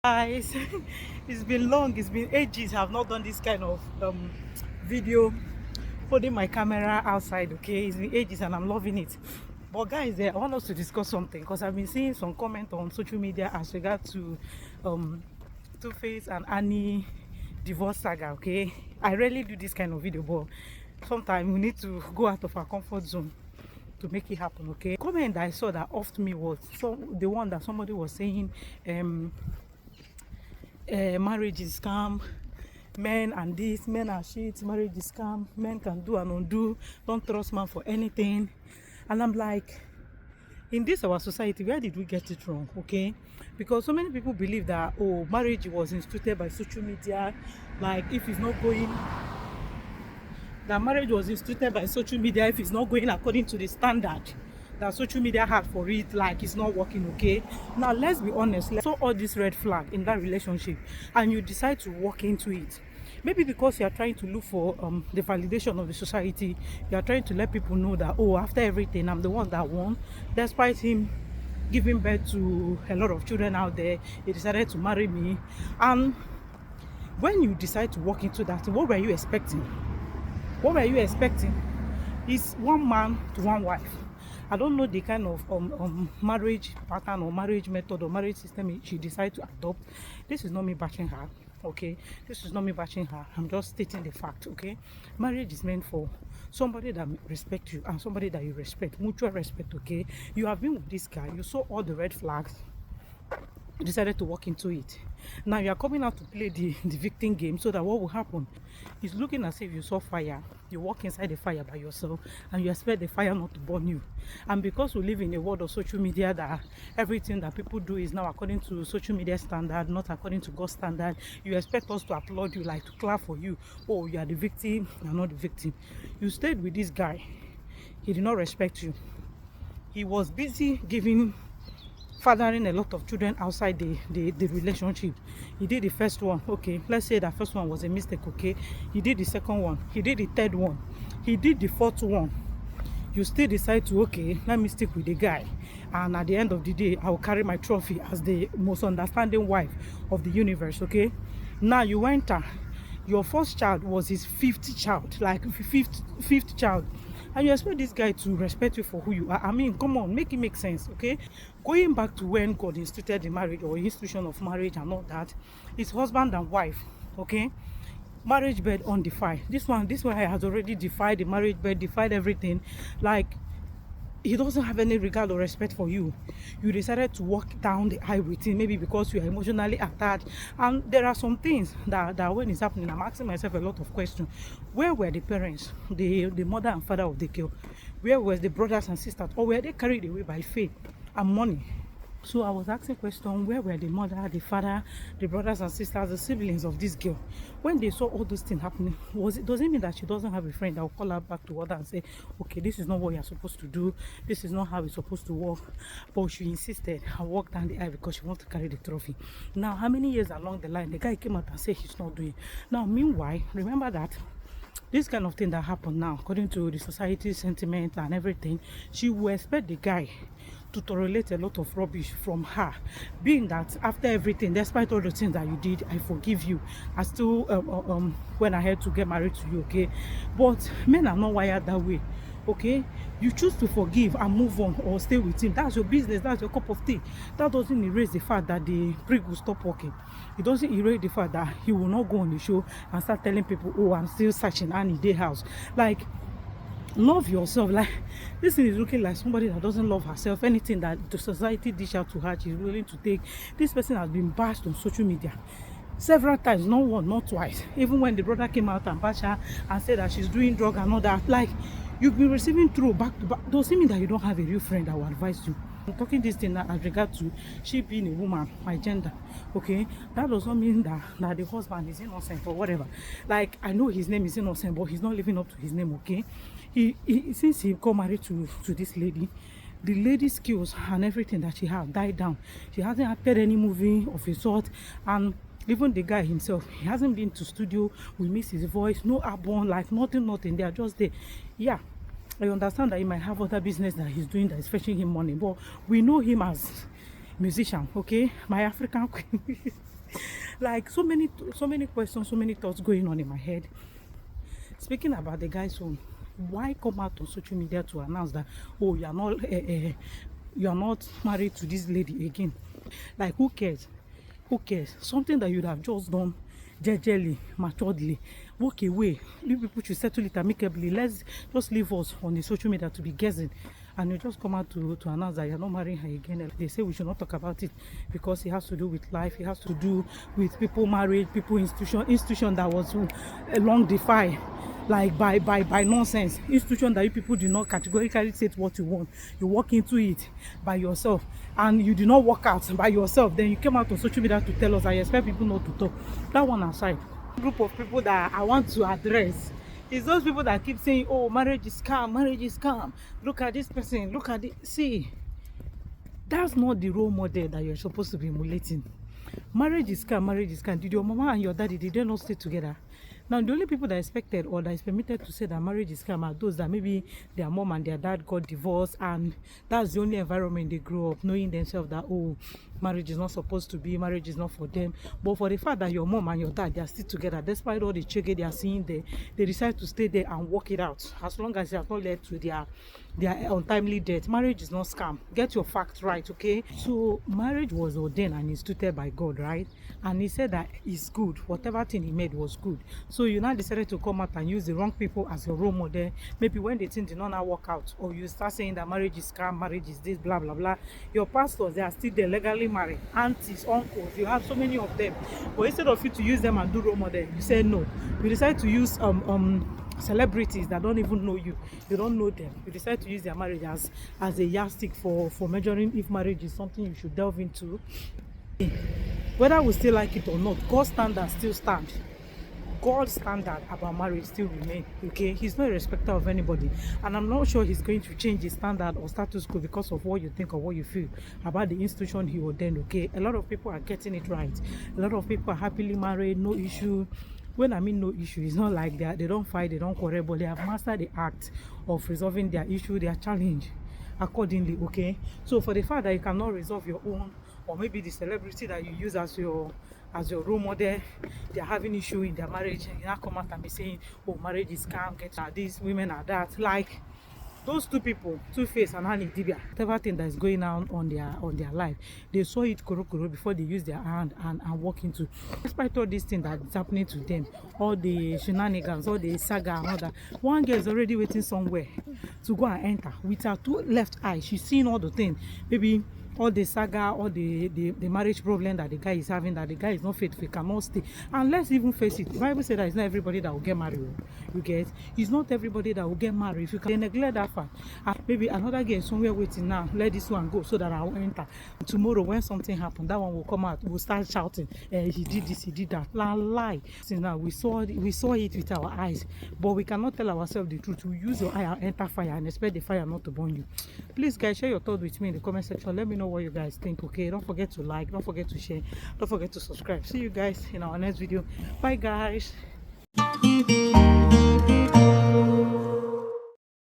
Guys, it's been long, it's been ages. I've not done this kind of video holding my camera outside. Okay, it's been ages and I'm loving it. But guys, I want us to discuss something because I've been seeing some comment on social media as regard to Tuface and Annie divorce saga. Okay, I rarely do this kind of video, but sometimes we need to go out of our comfort zone to make it happen. Okay, comment that I saw that off me was the one that somebody was saying marriage is scam, men and this, men are shit, marriage is scam, men can do and undo, don't trust man for anything. And I'm like, in this our society, where did we get it wrong? Okay, because so many people believe that, oh, marriage was instituted by social media, like if it's not going, that marriage was instituted by social media, if it's not going according to the standard that social media had for it, like it's not working. Okay, now let's be honest, let's saw all this red flag in that relationship and you decide to walk into it, maybe because you are trying to look for the validation of the society. You are trying to let people know that, oh, after everything, I'm the one that won, despite him giving birth to a lot of children out there, he decided to marry me. And when you decide to walk into that, what were you expecting? What were you expecting? It's one man to one wife. I don't know the kind of marriage pattern or marriage method or marriage system she decided to adopt. This is not me bashing her, okay? This is not me bashing her. I'm just stating the fact, okay? Marriage is meant for somebody that respects you and somebody that you respect, mutual respect, okay? You have been with this guy, you saw all the red flags, you decided to walk into it. Now you are coming out to play the victim game, so that what will happen is looking as if you saw fire, you walk inside the fire by yourself and you expect the fire not to burn you. And because we live in a world of social media that everything that people do is now according to social media standard, not according to God's standard, you expect us to applaud you, like to clap for you. Oh, you are the victim, you are not the victim. You stayed with this guy, he did not respect you. He was busy fathering a lot of children outside the relationship. He did the first one, okay, let's say that first one was a mistake, okay, he did the second one, he did the third one, he did the fourth one. You still decide to, okay, let me stick with the guy, and at the end of the day I will carry my trophy as the most understanding wife of the universe. Okay, now you went your first child was his fifth child, like fifth child, and you expect this guy to respect you for who you are. I mean, come on, make it make sense. Okay, going back to when God instituted the marriage or institution of marriage and all that, it's husband and wife. Okay, marriage bed undefined. This one has already defied the marriage bed, defied everything. Like, he doesn't have any regard or respect for you. You decided to walk down the aisle with him, maybe because you are emotionally attached. And there are some things that when it's happening, I'm asking myself a lot of questions. Where were the parents, the mother and father of the girl? Where were the brothers and sisters? Or were they carried away by faith and money? So I was asking question, where were the mother, the father, the brothers and sisters, the siblings of this girl? When they saw all those things happening, does it mean that she doesn't have a friend that will call her back to order and say, okay, this is not what you're supposed to do, this is not how it's supposed to work? But she insisted and walked down the aisle because she wanted to carry the trophy. Now, how many years along the line, the guy came out and said he's not doing. Now, meanwhile, remember that this kind of thing that happened now, according to the society sentiment and everything, she will expect the guy to tolerate a lot of rubbish from her, being that after everything, despite all the things that you did, I forgive you, I still went ahead to get married to you. Okay, but men are not wired that way. Okay, you choose to forgive and move on or stay with him. That's your business, that's your cup of tea. That doesn't erase the fact that the prick will stop working. It doesn't erase the fact that he will not go on the show and start telling people, oh, I'm still searching Annie Day house. Like, love yourself. Like, this thing is looking like somebody that doesn't love herself. Anything that the society dish out to her, she's willing to take. This person has been bashed on social media several times, not one, not twice. Even when the brother came out and bashed her and said that she's doing drug and all that, like, you've been receiving through back to back. Doesn't mean that you don't have a real friend that will advise you. I'm talking this thing as regard to she being a woman, my gender. Okay, that does not mean that the husband is innocent or whatever. Like, I know his name is innocent, but he's not living up to his name. Okay, he since he got married to this lady, the lady's skills and everything that she has died down. She hasn't acted any movie of a sort, and even the guy himself, he hasn't been to studio. We miss his voice, no album, like nothing. They are just there. Yeah, I understand that he might have other business that he's doing that is fetching him money, but we know him as musician, okay? My African queen. Like so many questions, so many thoughts going on in my head. Speaking about the guy's home, why come out on social media to announce that, oh, you are not married to this lady again? Like, who cares? Who cares? Something that you'd have just done jejely, maturedly, walk away. You people should settle it amicably. Let's just leave us on the social media to be guessing. And you just come out to announce that you're not marrying her again. They say we should not talk about it because it has to do with life. It has to do with people marriage, people institution that was long defied, like by nonsense. Institution that you people do not categorically say what you want. You walk into it by yourself and you do not walk out by yourself. Then you came out on social media to tell us that you expect people not to talk. That one aside, group of people that I want to address is those people that keep saying, oh, marriage is scam, marriage is scam. Look at this person, look at it. See, that's not the role model that you're supposed to be emulating. Marriage is scam, marriage is scam. Did your mama and your daddy, did they not stay together? Now, the only people that are expected or that is permitted to say that marriage is scam are those that maybe their mom and their dad got divorced, and that's the only environment they grew up knowing themselves that, oh, marriage is not supposed to be, marriage is not for them. But for the fact that your mom and your dad, they are still together, despite all the chege they are seeing there, they decide to stay there and work it out. As long as it has not led to their untimely death, marriage is not scam. Get your facts right, okay? So marriage was ordained and instituted by God, right? And he said that it's good. Whatever thing he made was good. So you now decided to come out and use the wrong people as your role model. Maybe when the thing did not now work out, or you start saying that marriage is scam, marriage is this, blah blah blah. Your pastors, they are still there legally married, aunties, uncles, you have so many of them. But instead of you to use them and do role model, you say no. You decide to use celebrities that don't even know you. You don't know them. You decide to use their marriage as a yardstick for measuring if marriage is something you should delve into. Whether we still like it or not, God's standards still stand. God's standard about marriage still remain, okay? He's not a respecter of anybody, and I'm not sure he's going to change his standard or status quo because of what you think or what you feel about the institution he ordained, okay? A lot of people are getting it right. A lot of people are happily married, no issue. When I mean no issue, it's not like they don't fight, they don't quarrel, but they have mastered the act of resolving their issue, their challenge accordingly, okay? So for the fact that you cannot resolve your own, or maybe the celebrity that you use as your role model, they're having issue in their marriage, and you now come out and be saying, oh, marriage is scam, get these women are that. Like those two people, Tuface and Annie Idibia, whatever thing that is going on their life, they saw it kuro before they use their hand and walk into. Despite all this thing that's happening to them, all the shenanigans, all the saga and all that, one girl is already waiting somewhere to go and enter with her two left eyes. She's seeing all the things, maybe all the saga, all the marriage problem that the guy is having, that the guy is not faithful, he cannot stay. And let's even face it, the Bible says that it's not everybody that will get married. You get? It's not everybody that will get married. If you can neglect that fact, maybe another girl is somewhere waiting now, let this one go so that I will enter. Tomorrow when something happens, that one will come out, we'll start shouting, he did this, he did that. Lie. See, now we saw it with our eyes, but we cannot tell ourselves the truth. We use your eye and enter fire and expect the fire not to burn you. Please guys, share your thoughts with me in the comment section. Let me know what you guys think, okay? Don't forget to like, don't forget to share, don't forget to subscribe. See you guys in our next video. Bye guys.